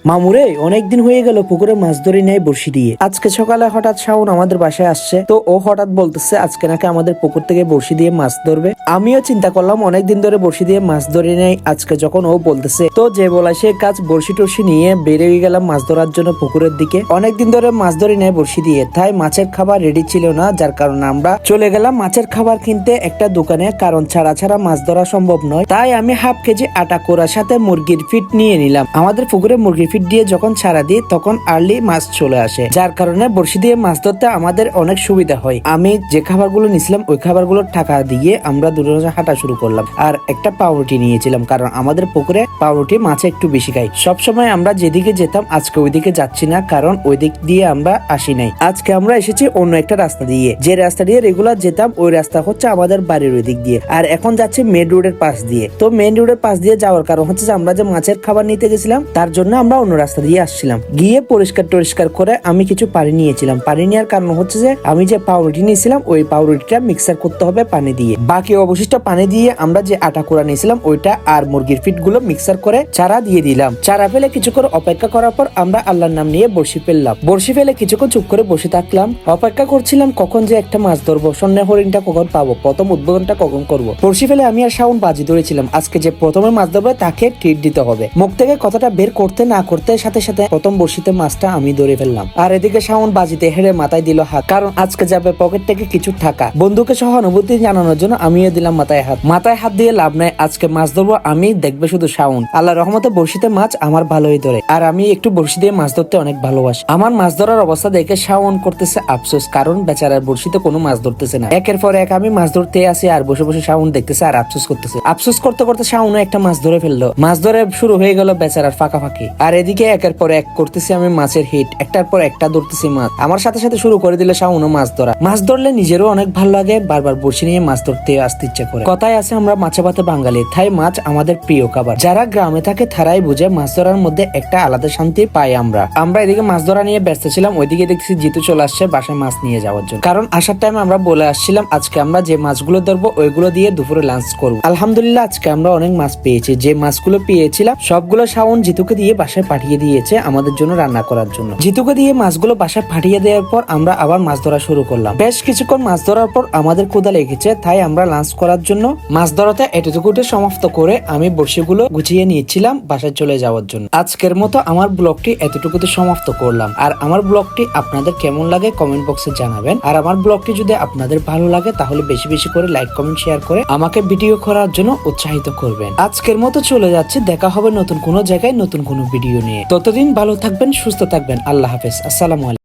মামুরে অনেকদিন হয়ে গেল পুকুরে মাছ ধরে নেয় বড়শি দিয়ে। আজকে সকালে হঠাৎ শাওন আমাদের বাসায় আসছে, তো ও হঠাৎ বলতেছে আজকে নাকি আমাদের পুকুর থেকে বড়শি দিয়ে মাছ ধরবে। আমিও চিন্তা করলাম অনেকদিন ধরে বড়শি দিয়ে মাছ ধরে নেয়, আজকে যখন ও বলতেছে তো যে বলা সে কাজ, বড়শি টড়শি নিয়ে বেরিয়ে গেলাম মাছ ধরার জন্য পুকুরের দিকে। অনেকদিন ধরে মাছ ধরে নেয় বড়শি দিয়ে, তাই মাছের খাবার রেডি ছিল না, যার কারণে আমরা চলে গেলাম মাছের খাবার কিনতে একটা দোকানে, কারণ ছাড়া ছাড়া মাছ ধরা সম্ভব নয়। তাই আমি হাফ কেজি আটা কোরার সাথে মুরগির ফিট নিয়ে নিলাম। আমাদের পুকুরে মুরগির ফিট দিয়ে যখন ছাড়া দিই তখন আর্লি মাছ চলে আসে, যার কারণে বড়শি দিয়ে মাছ ধরতে আমাদের অনেক সুবিধা হয়। আমি যে খাবারগুলো নিয়েছিলাম ওই খাবারগুলোর টাকা দিয়ে আমরা দুজনে হাঁটা শুরু করলাম, আর একটা পাউরুটি নিয়েছিলাম, কারণ আমাদের পুকুরে পাউরুটি মাছে একটু বেশি খাই। সবসময় আমরা যেদিকে যেতাম আজকে ওইদিকে যাচ্ছি না, কারণ ওই দিক দিয়ে আমরা আসি নাই। আজকে আমরা এসেছি অন্য একটা রাস্তা দিয়ে, যে রাস্তা দিয়ে রেগুলার যেতাম ওই রাস্তা হচ্ছে আমাদের বাড়ির ওই দিক দিয়ে, আর এখন যাচ্ছে মেন রোডের পাশ দিয়ে। তো মেন রোডের পাশ দিয়ে যাওয়ার কারণ হচ্ছে যে আমরা যে মাছের খাবার নিতে গেছিলাম তার জন্য আমরা অন্য রাস্তা দিয়ে আসছিলাম। গিয়ে পরিষ্কার টরিষ্কার করে আমি কিছু পানি নিয়েছিলাম। পানি নেওয়ার কারণ হচ্ছে যে আমি যে পাউরুটি নিয়েছিলাম ওই পাউরুটিটা মিক্সার করতে হবে পানি দিয়ে। বাকি অবশিষ্ট পানি দিয়ে আমরা যে আটা কোড়া নিয়েছিলাম ওইটা আর মুরগির ফিট গুলো মিক্সার করে চারা দিয়ে দিলাম। চারা ফেলে কিছুক্ষণ অপেক্ষা করার পর আমরা আল্লাহর নাম নিয়ে বড়শি ফেললাম। বড়শি ফেলে কিছুক্ষণ চুপ করে বসে থাকলাম, অপেক্ষা করছিলাম কখন যে একটা মাছ ধরবো, স্বর্ণ হরিণটা কখন পাবো, প্রথম উদ্বোধনটা কখন করবো। বড়শি ফেলে আমি আর শাওন বাজি ধরেছিলাম আজকে যে প্রথমে মাছ ধরবে তাকে ট্রিট দিতে হবে। মুখ থেকে কথাটা বের করতে না করতে সাথে সাথে প্রথম বড়শিতে মাছটা আমি ধরে ফেললাম। আর এদিকে শাওন বাজিতে হেরে মাথায় দিল হাত, কারণ আজকে যাবে পকেট থেকে কিছু টাকা। বন্ধুকে সহানুভূতি জানানোর জন্য আমিও দিলাম মাথায় হাত। মাথায় হাত দিয়ে লাভ নাই, আজকে মাছ ধরবো আমি, দেখবে শুধু শাওন। আল্লাহ রহমতে বড়শিতে মাছ আমার ভালোই ধরে, আর আমি একটু বড়শি দিয়ে মাছ ধরতে অনেক ভালোবাসি। আমার মাছ ধরার অবস্থা দেখে শাওন করতেছে আফসোস, কারণ বেচারার বড়শিতে কোনো মাছ ধরতেছে না। একের পর এক আমি মাছ ধরতে আসি আর বসে বসে শাওন দেখতেছে আর আফসোস করতেছে। আফসোস করতে করতে শাওনও একটা মাছ ধরে ফেললো। মাছ ধরে শুরু হয়ে গেল বেচারার ফাঁকাফাঁকি, আর এদিকে একের পর এক করতেছি আমি মাছের হিট, একটার পর একটা ধরতেছি মাছ। আমার সাথে সাথে শুরু করে দিলে শাওনও মাছ ধরা। মাছ ধরলে নিজেরও অনেক ভালো লাগে, বারবার বড়শি নিয়ে মাছ ধরতে আসতে ইচ্ছা করে। কথায় আছে আমরা মাছে ভাতে বাঙালি, তাই মাছ আমাদের প্রিয় খাবার। যারা গ্রামে থাকে তারাই বুঝে মাছ ধরার মধ্যে একটা আলাদা শান্তি পাই আমরা এদিকে মাছ ধরা নিয়ে ব্যস্ত ছিলাম, ওইদিকে দেখছি জিতু চলে আসছে বাসায় মাছ নিয়ে যাওয়ার জন্য। কারণ আসার টাইমে আমরা বলে আসছিলাম আজকে আমরা যে মাছগুলো ধরবো ওইগুলো দিয়ে দুপুরে লাঞ্চ করবো। আলহামদুলিল্লাহ আজকে আমরা অনেক মাছ পেয়েছি। যে মাছগুলো পেয়েছিলাম সবগুলো শাওন জিতুকে দিয়ে বাসায় পাঠিয়ে দিয়েছে আমাদের জন্য রান্না করার জন্য। জিতুকে দিয়ে মাছগুলো বাসায় পাঠিয়ে দেওয়ার পর আমরা আবার মাছ ধরা শুরু করলাম। বেশ কিছুক্ষণ মাছ ধরার পর আমাদের ক্ষুধা লেগেছে, তাই আমরা লাঞ্চ করার জন্য মাছ ধরাতে এতটুকুতে সমাপ্ত করে আমি বড়শিগুলো গুছিয়ে নিয়েছিলাম বাসায় চলে যাওয়ার জন্য। আজকের মতো আমার ব্লগটি এতটুকুতে সমাপ্ত করলাম। আর আমার ব্লগটি আপনাদের কেমন লাগে কমেন্ট বক্সে জানাবেন। আর আমার ব্লগটি যদি আপনাদের ভালো লাগে তাহলে বেশি বেশি করে লাইক কমেন্ট শেয়ার করে আমাকে ভিডিও করার জন্য উৎসাহিত করবেন। আজকের মতো চলে যাচ্ছে, দেখা হবে নতুন কোনো জায়গায় নতুন কোনো ভিডিও নিয়ে। ততদিন ভালো থাকবেন, সুস্থ থাকবেন। আল্লাহ হাফেজ, আসসালামু আলাইকুম।